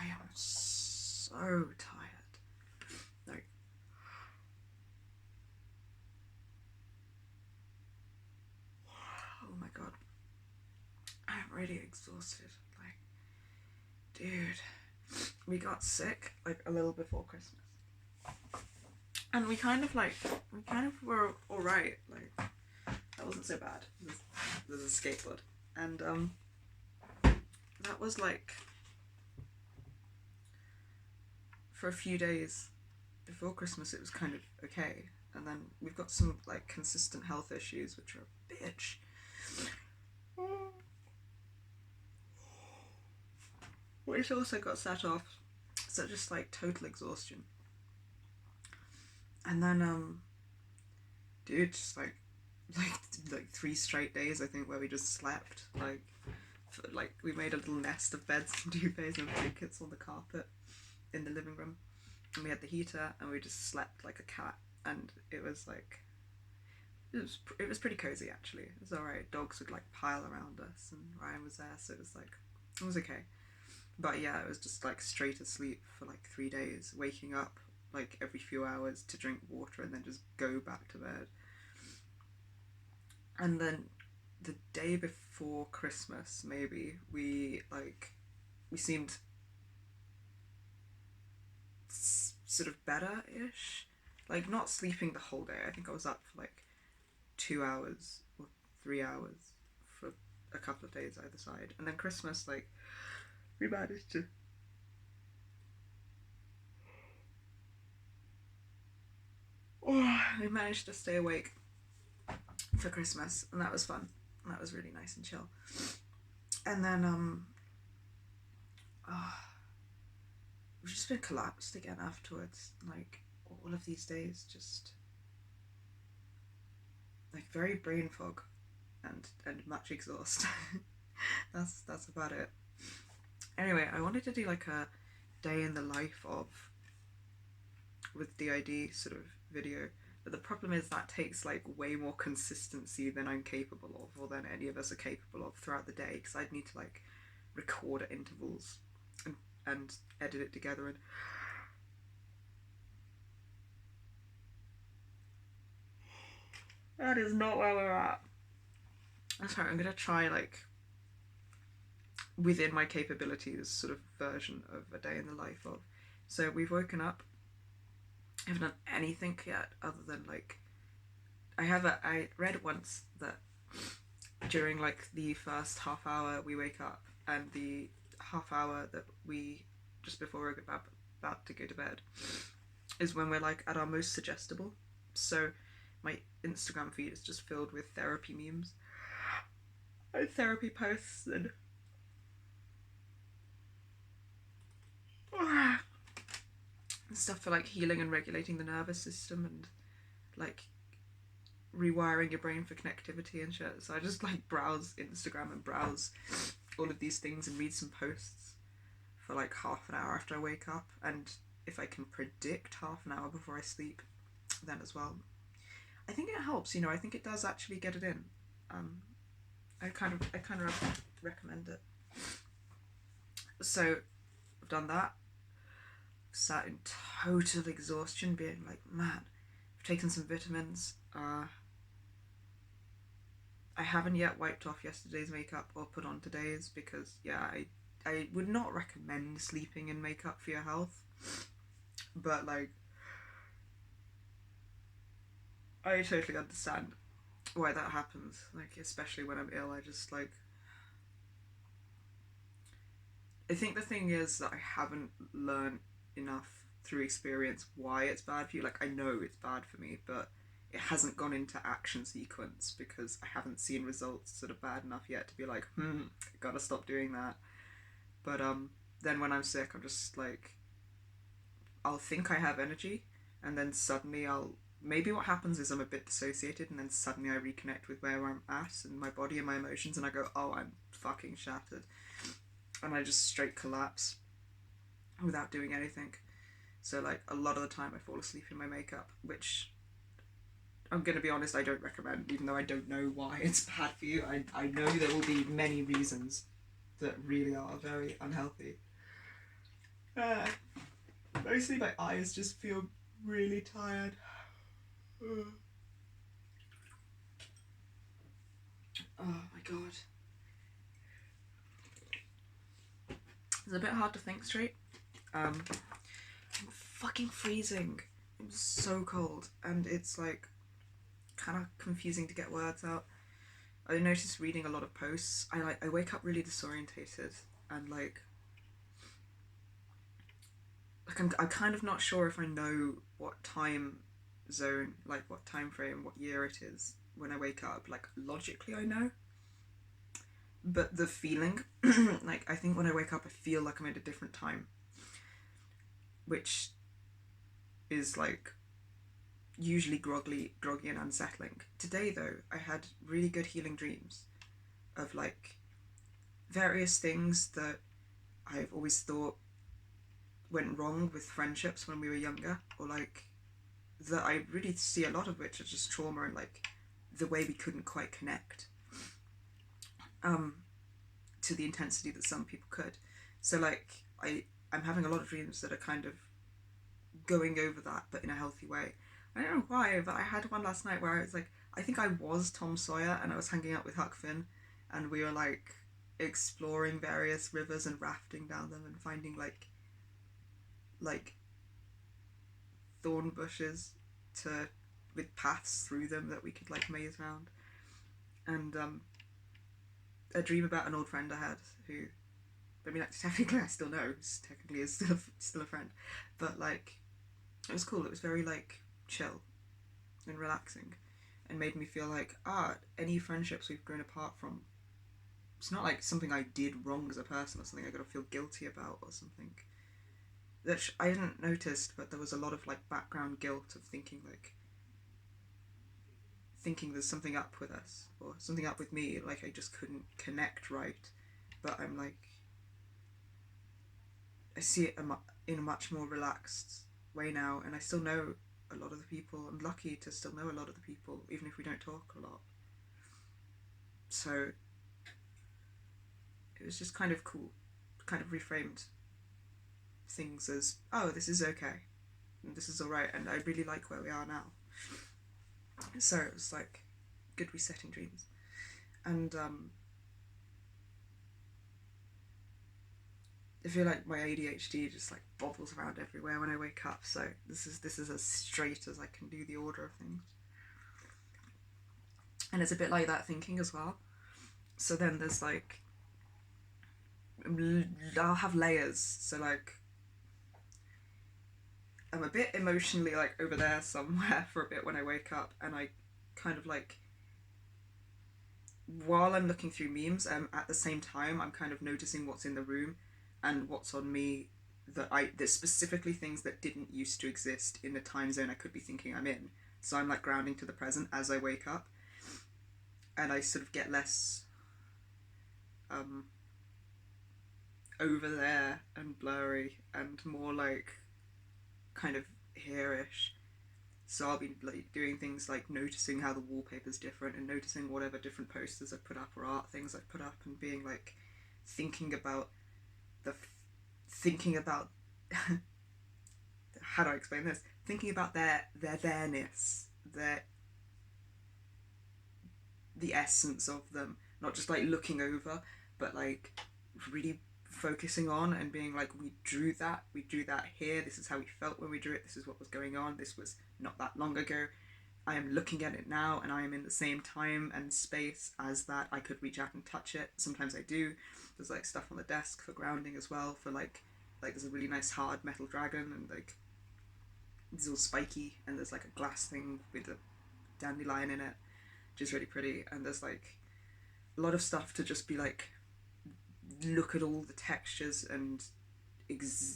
I am so tired. Like, oh my god. I'm really exhausted. Like, dude, we got sick like a little before Christmas. And we kind of were alright. Like, that wasn't so bad. There's a skateboard. And that was like for a few days before Christmas it was kind of okay. And then we've got some like consistent health issues which are a bitch. Which also got set off. So just like total exhaustion. And then dude, just like 3 straight days I think where we just slept. Like we made a little nest of beds and duvets and blankets on the carpet in the living room, and we had the heater and we just slept like a cat, and it was like it was pretty cozy actually. It was alright. Dogs would like pile around us and Ryan was there, so it was okay. But yeah, it was just like straight asleep for like 3 days, waking up like every few hours to drink water and then just go back to bed. And then the day before Christmas, maybe we seemed sort of better-ish. Like, not sleeping the whole day. I think I was up for like 2 hours or 3 hours for a couple of days either side. And then Christmas, like, we managed to stay awake for Christmas, and that was fun. That was really nice and chill. And then we've just been collapsed again afterwards. Like, all of these days just like very brain fog and much exhaust. that's about it. Anyway, I wanted to do like a day in the life of with DID sort of video, but the problem is that takes like way more consistency than I'm capable of, or than any of us are capable of throughout the day, because I'd need to like record at intervals and edit it together, and that is not where we're at. I'm sorry, I'm gonna try like within my capabilities sort of version of a day in the life of. So we've woken up, I haven't done anything yet other than like I read once that during like the first half hour we wake up, and the half hour that we just before we're about to go to bed is when we're like at our most suggestible. So my Instagram feed is just filled with therapy memes and therapy posts and stuff for like healing and regulating the nervous system and like rewiring your brain for connectivity and shit. So I just like browse Instagram and browse all of these things and read some posts for like half an hour after I wake up, and if I can predict half an hour before I sleep, then as well. I think it helps, you know. I think it does actually get it in. I kind of recommend it. So I've done that. Sat in total exhaustion, being like, man, I've taken some vitamins. I haven't yet wiped off yesterday's makeup or put on today's, because yeah, I would not recommend sleeping in makeup for your health, but like I totally understand why that happens, like especially when I'm ill. I just like I think the thing is that I haven't learned enough through experience why it's bad for you. Like, I know it's bad for me, but it hasn't gone into action sequence because I haven't seen results that are bad enough yet to be like, gotta stop doing that. But then when I'm sick, I'm just like, I'll think I have energy, and then suddenly maybe what happens is I'm a bit dissociated, and then suddenly I reconnect with where I'm at and my body and my emotions, and I go, oh, I'm fucking shattered, and I just straight collapse without doing anything. So like a lot of the time I fall asleep in my makeup, which I'm gonna be honest, I don't recommend, even though I don't know why it's bad for you. I know there will be many reasons that really are very unhealthy. Uh, Mostly my eyes just feel really tired. Oh my god. It's a bit hard to think straight. I'm fucking freezing. I'm so cold, and it's like kind of confusing to get words out. I noticed reading a lot of posts. I wake up really disorientated, and I'm kind of not sure if I know what time zone, like what time frame, what year it is when I wake up. Like logically, I know, but the feeling, like I think when I wake up, I feel like I'm at a different time, which is like usually groggy and unsettling. Today though, I had really good healing dreams of like various things that I've always thought went wrong with friendships when we were younger, or like that I really see a lot of which are just trauma and like the way we couldn't quite connect um, to the intensity that some people could. So like I'm having a lot of dreams that are kind of going over that, but in a healthy way. I don't know why, but I had one last night where I was like, I think I was Tom Sawyer and I was hanging out with Huck Finn, and we were like exploring various rivers and rafting down them and finding like thorn bushes to with paths through them that we could like maze around. And a dream about an old friend I had who, I mean, like, technically I still know, technically is still a friend, but like it was cool. It was very like chill and relaxing, and made me feel like any friendships we've grown apart from, it's not like something I did wrong as a person or something I gotta feel guilty about or something. That I didn't notice, but there was a lot of like background guilt of thinking there's something up with us or something up with me. Like I just couldn't connect right, but I'm like I see it in a much more relaxed way now, and I still know a lot of the people. I'm lucky to still know a lot of the people, even if we don't talk a lot. So it was just kind of cool, kind of reframed things as, oh, this is okay, and this is alright, and I really like where we are now. So it was like good resetting dreams. And I feel like my ADHD just like bobbles around everywhere when I wake up. So this is as straight as I can do the order of things. And it's a bit like that thinking as well. So then there's like I'll have layers. So like I'm a bit emotionally like over there somewhere for a bit when I wake up, and I kind of like while I'm looking through memes, at the same time I'm kind of noticing what's in the room and what's on me, there's specifically things that didn't used to exist in the time zone I could be thinking I'm in. So I'm like grounding to the present as I wake up, and I sort of get less um, over there and blurry and more like kind of here-ish. So I'll be like doing things like noticing how the wallpaper's different and noticing whatever different posters I've put up or art things I've put up, and being like thinking about the thinking about how do I explain this? Thinking about their there-ness, their the essence of them, not just like looking over, but like really focusing on and being like, we drew that here, this is how we felt when we drew it, this is what was going on, this was not that long ago. I am looking at it now, and I am in the same time and space as that. I could reach out and touch it. Sometimes I do. There's like stuff on the desk for grounding as well, for like there's a really nice hard metal dragon, and like it's all spiky, and there's like a glass thing with a dandelion in it, which is really pretty. And there's like a lot of stuff to just be like, look at all the textures and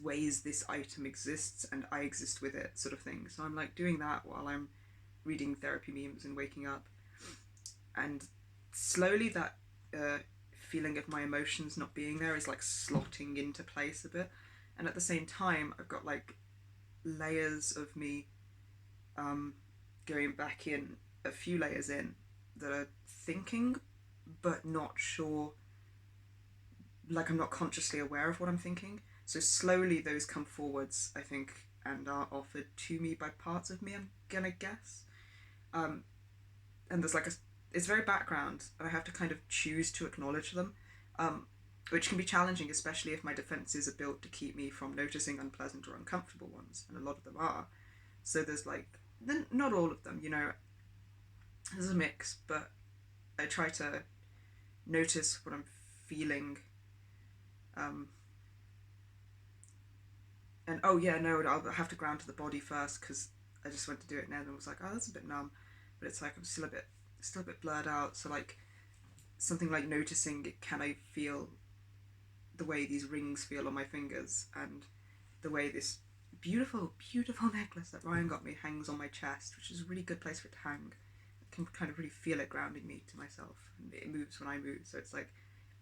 ways this item exists and I exist with it, sort of thing. So I'm like doing that while I'm reading therapy memes and waking up, and slowly that feeling of my emotions not being there is like slotting into place a bit. And at the same time I've got like layers of me going back in, a few layers in, that are thinking but not sure, like I'm not consciously aware of what I'm thinking. So slowly those come forwards, I think, and are offered to me by parts of me, I'm gonna guess. Um, and there's like a, it's very background, and I have to kind of choose to acknowledge them, um, which can be challenging, especially if my defenses are built to keep me from noticing unpleasant or uncomfortable ones, and a lot of them are. So there's like, not all of them, you know, there's a mix, but I try to notice what I'm feeling. Um, and oh yeah, no, I'll have to ground to the body first because I just went to do it now and was like, oh, that's a bit numb, but it's like I'm still a bit blurred out. So like something like noticing, can I feel the way these rings feel on my fingers, and the way this beautiful, beautiful necklace that Ryan got me hangs on my chest, which is a really good place for it to hang. I can kind of really feel it grounding me to myself, and it moves when I move. So it's like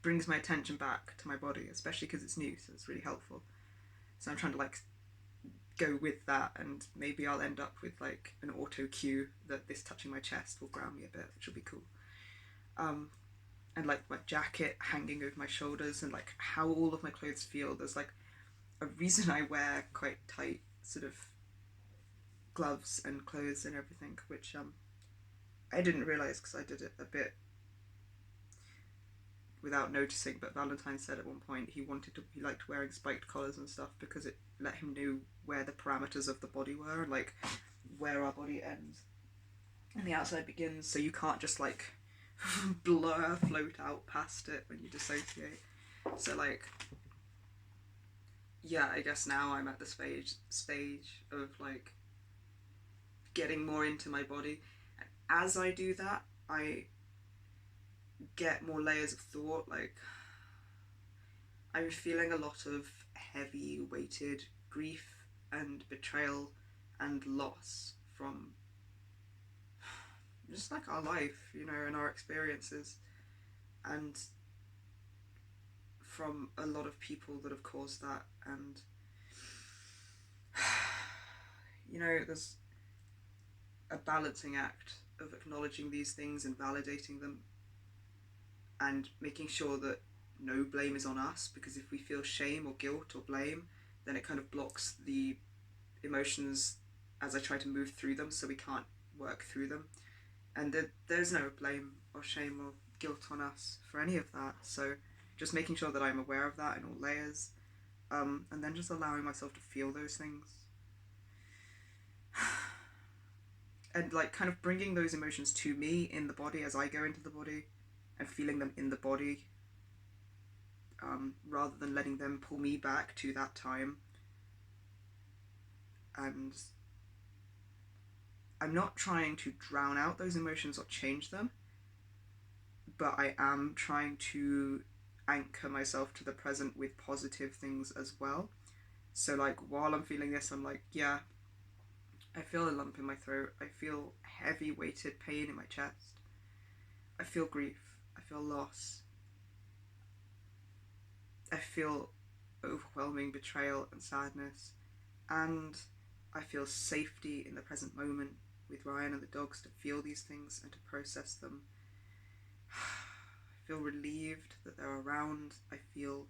brings my attention back to my body, especially because it's new, so it's really helpful. So I'm trying to like go with that, and maybe I'll end up with like an auto cue that this touching my chest will ground me a bit, which will be cool. Um, and like my jacket hanging over my shoulders, and like how all of my clothes feel. There's like a reason I wear quite tight sort of gloves and clothes and everything, which I didn't realize because I did it a bit without noticing. But Valentine said at one point he liked wearing spiked collars and stuff because it let him know where the parameters of the body were, and like where our body ends and the outside begins. So you can't just like float out past it when you dissociate. So like, yeah, I guess now I'm at the stage of like getting more into my body. And as I do that, I get more layers of thought. Like I'm feeling a lot of heavy weighted grief and betrayal and loss from just like our life, you know, and our experiences, and from a lot of people that have caused that. And you know, there's a balancing act of acknowledging these things and validating them, and making sure that no blame is on us, because if we feel shame or guilt or blame, then it kind of blocks the emotions as I try to move through them, so we can't work through them. And there's no blame or shame or guilt on us for any of that. So just making sure that I'm aware of that in all layers, and then just allowing myself to feel those things. And like kind of bringing those emotions to me in the body as I go into the body, and feeling them in the body, rather than letting them pull me back to that time. And I'm not trying to drown out those emotions or change them, but I am trying to anchor myself to the present with positive things as well. So like while I'm feeling this, I'm like, yeah, I feel a lump in my throat. I feel heavy weighted pain in my chest. I feel grief. I feel loss. I feel overwhelming betrayal and sadness. And I feel safety in the present moment with Ryan and the dogs to feel these things and to process them. I feel relieved that they're around. I feel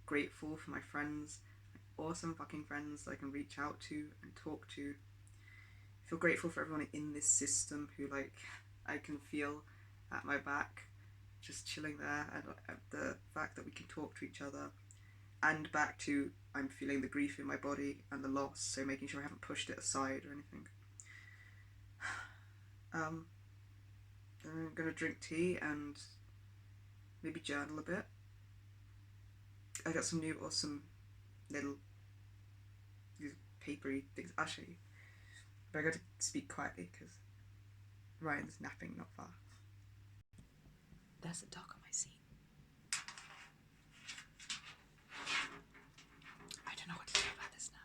grateful for my friends, my awesome fucking friends that I can reach out to and talk to. I feel grateful for everyone in this system who like I can feel at my back, just chilling there, and the fact that we can talk to each other. And back to, I'm feeling the grief in my body and the loss, so making sure I haven't pushed it aside or anything. I'm gonna drink tea and maybe journal a bit. I got some new awesome little these papery things. I'll show you. But I got to speak quietly because Ryan's napping not far. There's a dog on my seat. I don't know what to do about this now.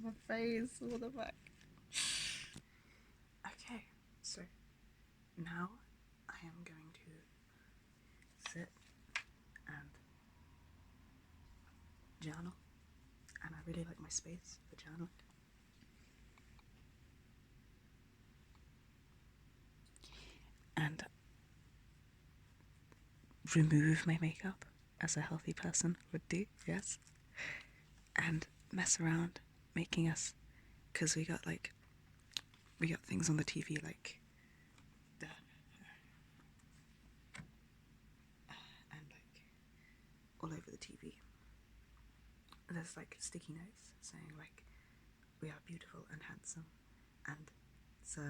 My face, what the fuck? Okay, so now I am going to really like my space for journaling. And remove my makeup as a healthy person would do, yes. And mess around making us, because we got things on the TV like and like all over the TV. There's like sticky notes saying like we are beautiful and handsome and so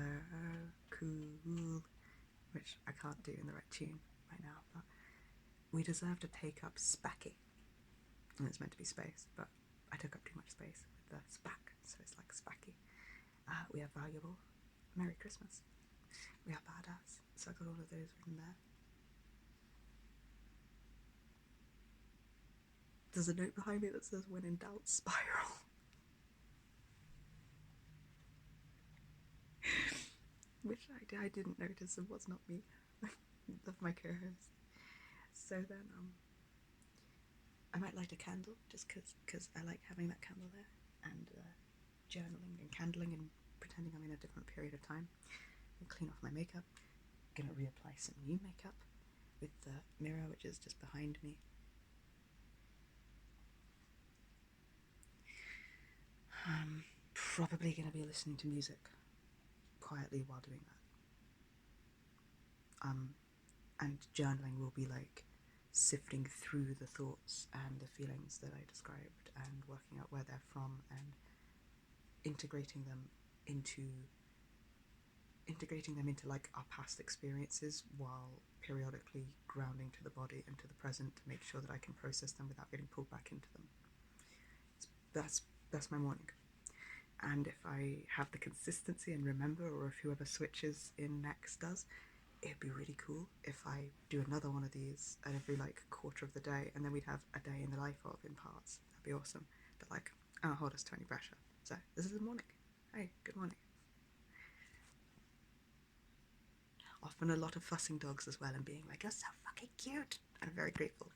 cool, which I can't do in the right tune right now, but we deserve to take up spacky. And it's meant to be space, but I took up too much space with the spack, so it's like spacky. We are valuable. Merry Christmas. We are badass. So I got all of those written there. There's a note behind me that says, when in doubt, spiral. Which I didn't notice and was not me. Of my co-host. So then, I might light a candle just because I like having that candle there, and journaling and candling and pretending I'm in a different period of time. And clean off my makeup. Gonna reapply some new makeup with the mirror, which is just behind me. I'm probably gonna be listening to music quietly while doing that. And journaling will be like sifting through the thoughts and the feelings that I described and working out where they're from and integrating them into like our past experiences, while periodically grounding to the body and to the present to make sure that I can process them without getting pulled back into them. That's my morning. And if I have the consistency and remember, or if whoever switches in next does, it'd be really cool if I do another one of these at every like quarter of the day, and then we'd have a day in the life of in parts. That'd be awesome. But like, I don't hold us to any pressure. So this is the morning. Hey, good morning. Often a lot of fussing dogs as well, and being like, you're so fucking cute. I'm very grateful